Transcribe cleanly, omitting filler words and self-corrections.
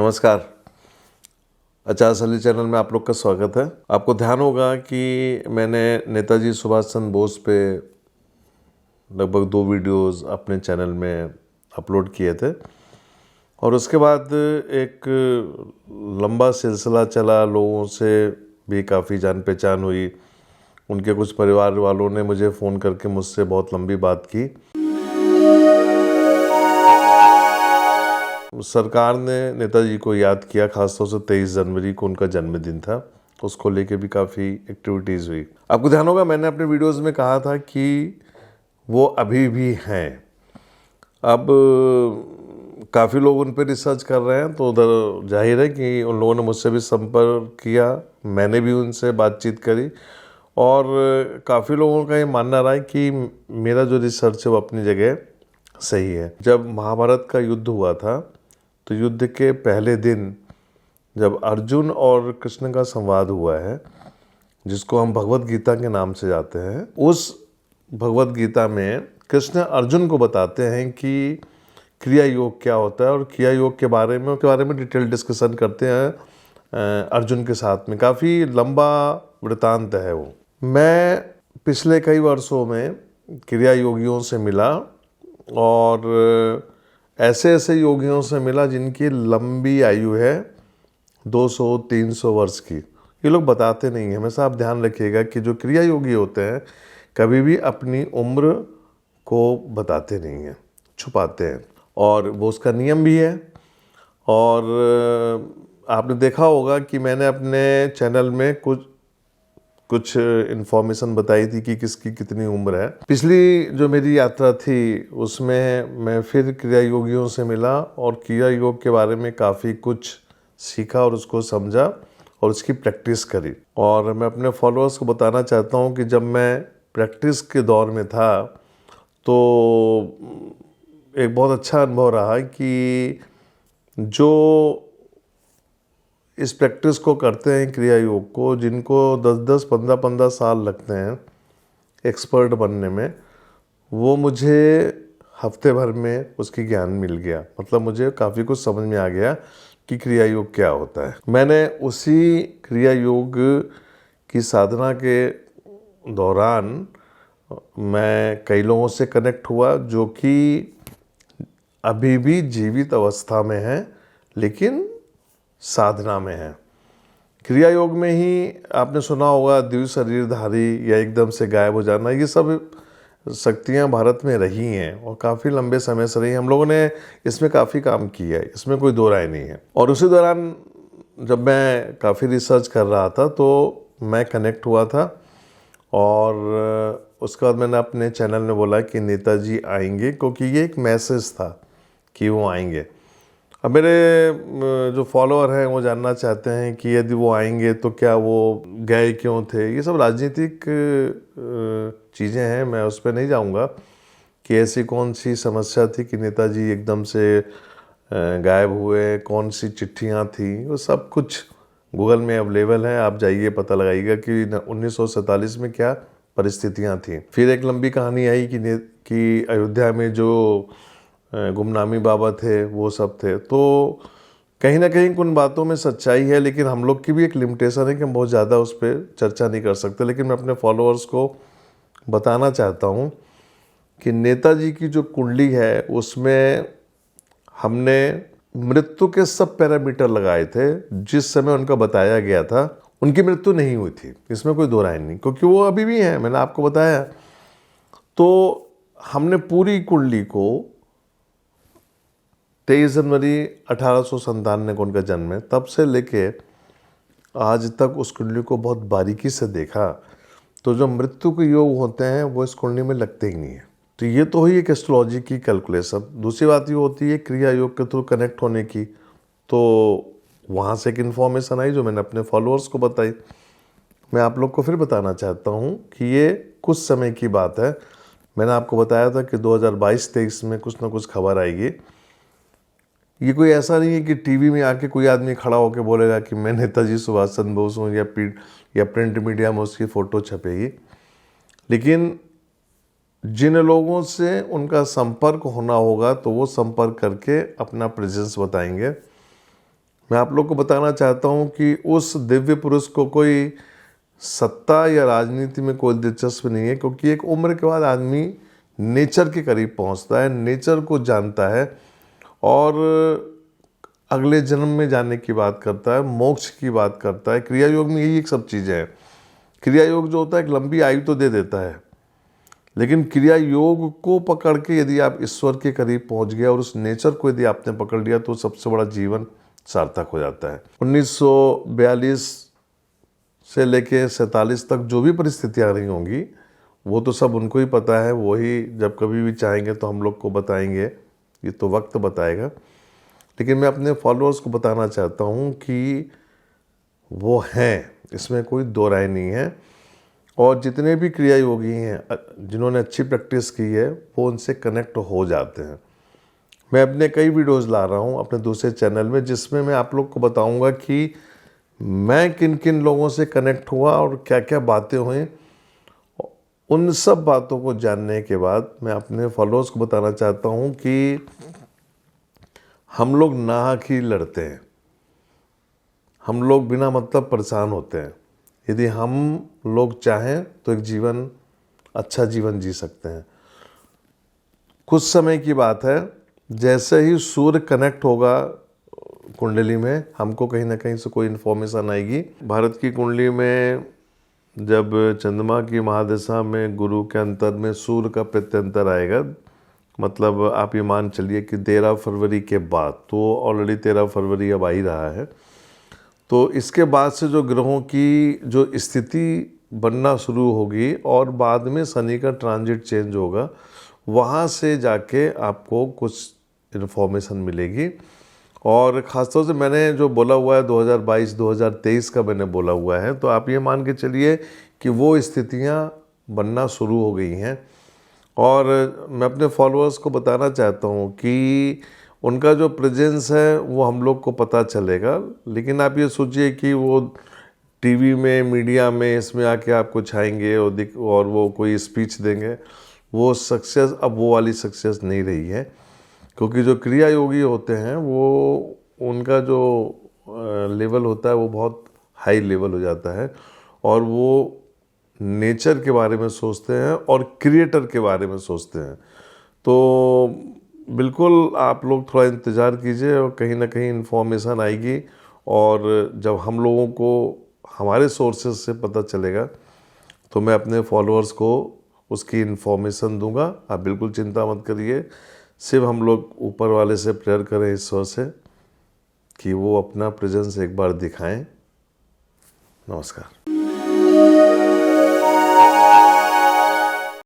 नमस्कार। आचार सली चैनल में आप लोग का स्वागत है। आपको ध्यान होगा कि मैंने नेताजी सुभाष चंद्र बोस पे लगभग 2 वीडियोस अपने चैनल में अपलोड किए थे और उसके बाद एक लंबा सिलसिला चला, लोगों से भी काफ़ी जान पहचान हुई। उनके कुछ परिवार वालों ने मुझे फ़ोन करके मुझसे बहुत लंबी बात की। सरकार ने नेताजी को याद किया, खासतौर से 23 जनवरी को उनका जन्मदिन था, उसको लेके भी काफ़ी एक्टिविटीज़ हुई। आपको ध्यान होगा मैंने अपने वीडियोस में कहा था कि वो अभी भी हैं। अब काफ़ी लोग उन पर रिसर्च कर रहे हैं, तो उधर जाहिर है कि उन लोगों ने मुझसे भी संपर्क किया, मैंने भी उनसे बातचीत करी और काफ़ी लोगों का ये मानना रहा है कि मेरा जो रिसर्च है वो अपनी जगह सही है। जब महाभारत का युद्ध हुआ था तो युद्ध के पहले दिन जब अर्जुन और कृष्ण का संवाद हुआ है, जिसको हम भगवत गीता के नाम से जाते हैं, उस भगवत गीता में कृष्ण अर्जुन को बताते हैं कि क्रिया योग क्या होता है और क्रिया योग के बारे में डिटेल डिस्कशन करते हैं अर्जुन के साथ में। काफ़ी लंबा वृतांत है वो। मैं पिछले कई वर्षों में क्रिया योगियों से मिला और ऐसे ऐसे योगियों से मिला जिनकी लंबी आयु है 200-300 वर्ष की। ये लोग बताते नहीं हैं। हमेशा आप ध्यान रखिएगा कि जो क्रिया योगी होते हैं कभी भी अपनी उम्र को बताते नहीं हैं, छुपाते हैं, और वो उसका नियम भी है। और आपने देखा होगा कि मैंने अपने चैनल में कुछ इन्फॉर्मेशन बताई थी कि किसकी कितनी उम्र है। पिछली जो मेरी यात्रा थी उसमें मैं फिर क्रिया योगियों से मिला और क्रिया योग के बारे में काफ़ी कुछ सीखा और उसको समझा और उसकी प्रैक्टिस करी। और मैं अपने फॉलोअर्स को बताना चाहता हूँ कि जब मैं प्रैक्टिस के दौर में था तो एक बहुत अच्छा अनुभव रहा कि जो इस प्रैक्टिस को करते हैं क्रिया योग को, जिनको 10-10, 15-15 साल लगते हैं एक्सपर्ट बनने में, वो मुझे हफ्ते भर में उसकी ज्ञान मिल गया। मतलब मुझे काफ़ी कुछ समझ में आ गया कि क्रिया योग क्या होता है। मैंने उसी क्रिया योग की साधना के दौरान मैं कई लोगों से कनेक्ट हुआ जो कि अभी भी जीवित अवस्था में हैं लेकिन साधना में है। क्रिया योग में ही आपने सुना होगा द्वि शरीरधारी या एकदम से गायब हो जाना, ये सब शक्तियाँ भारत में रही हैं और काफ़ी लंबे समय से रही हैं। हम लोगों ने इसमें काफ़ी काम किया है, इसमें कोई दो राय नहीं है। और उसी दौरान जब मैं काफ़ी रिसर्च कर रहा था तो मैं कनेक्ट हुआ था और उसके बाद मैंने अपने चैनल में बोला कि नेताजी आएंगे, क्योंकि ये एक मैसेज था कि वो आएंगे। अब मेरे जो फॉलोअर हैं वो जानना चाहते हैं कि यदि वो आएंगे तो क्या वो गए क्यों थे। ये सब राजनीतिक चीज़ें हैं, मैं उस पर नहीं जाऊंगा कि ऐसी कौन सी समस्या थी कि नेताजी एकदम से गायब हुए, कौन सी चिट्ठियां थी, वो सब कुछ गूगल में अवेलेबल है। आप जाइए, पता लगाइएगा कि 1947 में क्या परिस्थितियां थी। फिर एक लंबी कहानी आई कि अयोध्या में जो गुमनामी बाबा थे वो सब थे। तो कहीं ना कहीं उन बातों में सच्चाई है, लेकिन हम लोग की भी एक लिमिटेशन है कि हम बहुत ज़्यादा उस पर चर्चा नहीं कर सकते। लेकिन मैं अपने फॉलोअर्स को बताना चाहता हूँ कि नेताजी की जो कुंडली है उसमें हमने मृत्यु के सब पैरामीटर लगाए थे। जिस समय उनका बताया गया था उनकी मृत्यु नहीं हुई थी, इसमें कोई दो राय नहीं, क्योंकि वो अभी भी हैं, मैंने आपको बताया। तो हमने पूरी कुंडली को 23 जनवरी 1897 को उनका जन्म है, तब से लेके आज तक उस कुंडली को बहुत बारीकी से देखा। तो जो मृत्यु के योग होते हैं वो इस कुंडली में लगते ही नहीं है। तो ये तो ही एक एस्ट्रोलॉजी की कैलकुलेशन। दूसरी बात ये होती है क्रिया योग के थ्रू कनेक्ट होने की। तो वहाँ से एक इन्फॉर्मेशन आई जो मैंने अपने फॉलोअर्स को बताई। मैं आप लोग को फिर बताना चाहता हूँ कि ये कुछ समय की बात है। मैंने आपको बताया था कि 2022-23 में कुछ ना कुछ खबर आएगी। ये कोई ऐसा नहीं है कि टीवी में आके कोई आदमी खड़ा होकर बोलेगा कि मैं नेताजी सुभाष चंद्र बोस हूँ या प्रिंट मीडिया में उसकी फ़ोटो छपेगी। लेकिन जिन लोगों से उनका संपर्क होना होगा तो वो संपर्क करके अपना प्रेजेंस बताएंगे। मैं आप लोग को बताना चाहता हूँ कि उस दिव्य पुरुष को कोई सत्ता या राजनीति में कोई दिलचस्प नहीं है, क्योंकि एक उम्र के बाद आदमी नेचर के करीब पहुँचता है, नेचर को जानता है और अगले जन्म में जाने की बात करता है, मोक्ष की बात करता है। क्रिया योग में यही एक सब चीज़ें हैं। क्रिया योग जो होता है एक लंबी आयु तो दे देता है, लेकिन क्रिया योग को पकड़ के यदि आप ईश्वर के करीब पहुंच गए और उस नेचर को यदि आपने पकड़ लिया तो सबसे बड़ा जीवन सार्थक हो जाता है। 1942 से लेके 47 तक जो भी परिस्थितियां रही होंगी वो तो सब उनको ही पता है, वही जब कभी भी चाहेंगे तो हम लोग को बताएंगे, ये तो वक्त बताएगा। लेकिन मैं अपने फॉलोअर्स को बताना चाहता हूँ कि वो हैं, इसमें कोई दो राय नहीं है। और जितने भी क्रिया योगी हैं जिन्होंने अच्छी प्रैक्टिस की है वो उनसे कनेक्ट हो जाते हैं। मैं अपने कई वीडियोस ला रहा हूँ अपने दूसरे चैनल में, जिसमें मैं आप लोग को बताऊँगा कि मैं किन किन लोगों से कनेक्ट हुआ और क्या क्या बातें हुई। उन सब बातों को जानने के बाद मैं अपने फॉलोअर्स को बताना चाहता हूँ कि हम लोग नाहक ही लड़ते हैं, हम लोग बिना मतलब परेशान होते हैं। यदि हम लोग चाहें तो एक जीवन, अच्छा जीवन जी सकते हैं। कुछ समय की बात है, जैसे ही सूर्य कनेक्ट होगा कुंडली में, हमको कहीं ना कहीं से कोई इन्फॉर्मेशन आएगी। भारत की कुंडली में जब चंद्रमा की महादशा में गुरु के अंतर में सूर्य का प्रत्यंतर आएगा, मतलब आप ये मान चलिए कि 13 फरवरी के बाद, तो ऑलरेडी 13 फरवरी अब आ ही रहा है, तो इसके बाद से जो ग्रहों की जो स्थिति बनना शुरू होगी और बाद में शनि का ट्रांजिट चेंज होगा, वहाँ से जाके आपको कुछ इन्फॉर्मेशन मिलेगी। और ख़ासतौर से मैंने जो बोला हुआ है 2022-2023 का मैंने बोला हुआ है, तो आप ये मान के चलिए कि वो स्थितियाँ बनना शुरू हो गई हैं। और मैं अपने फॉलोअर्स को बताना चाहता हूँ कि उनका जो प्रेजेंस है वो हम लोग को पता चलेगा। लेकिन आप ये सोचिए कि वो टीवी में, मीडिया में, इसमें आके आपको छाएंगे और वो कोई स्पीच देंगे, वो सक्सेस अब वो वाली सक्सेस नहीं रही है। क्योंकि जो क्रिया योगी होते हैं वो, उनका जो लेवल होता है वो बहुत हाई लेवल हो जाता है और वो नेचर के बारे में सोचते हैं और क्रिएटर के बारे में सोचते हैं। तो बिल्कुल आप लोग थोड़ा इंतज़ार कीजिए और कहीं ना कहीं इन्फॉर्मेशन आएगी। और जब हम लोगों को हमारे सोर्सेज से पता चलेगा तो मैं अपने फॉलोअर्स को उसकी इन्फॉर्मेशन दूंगा। आप बिल्कुल चिंता मत करिए, सिर्फ हम लोग ऊपर वाले से प्रेयर करें ईश्वर से कि वो अपना प्रेजेंस एक बार दिखाएं। नमस्कार।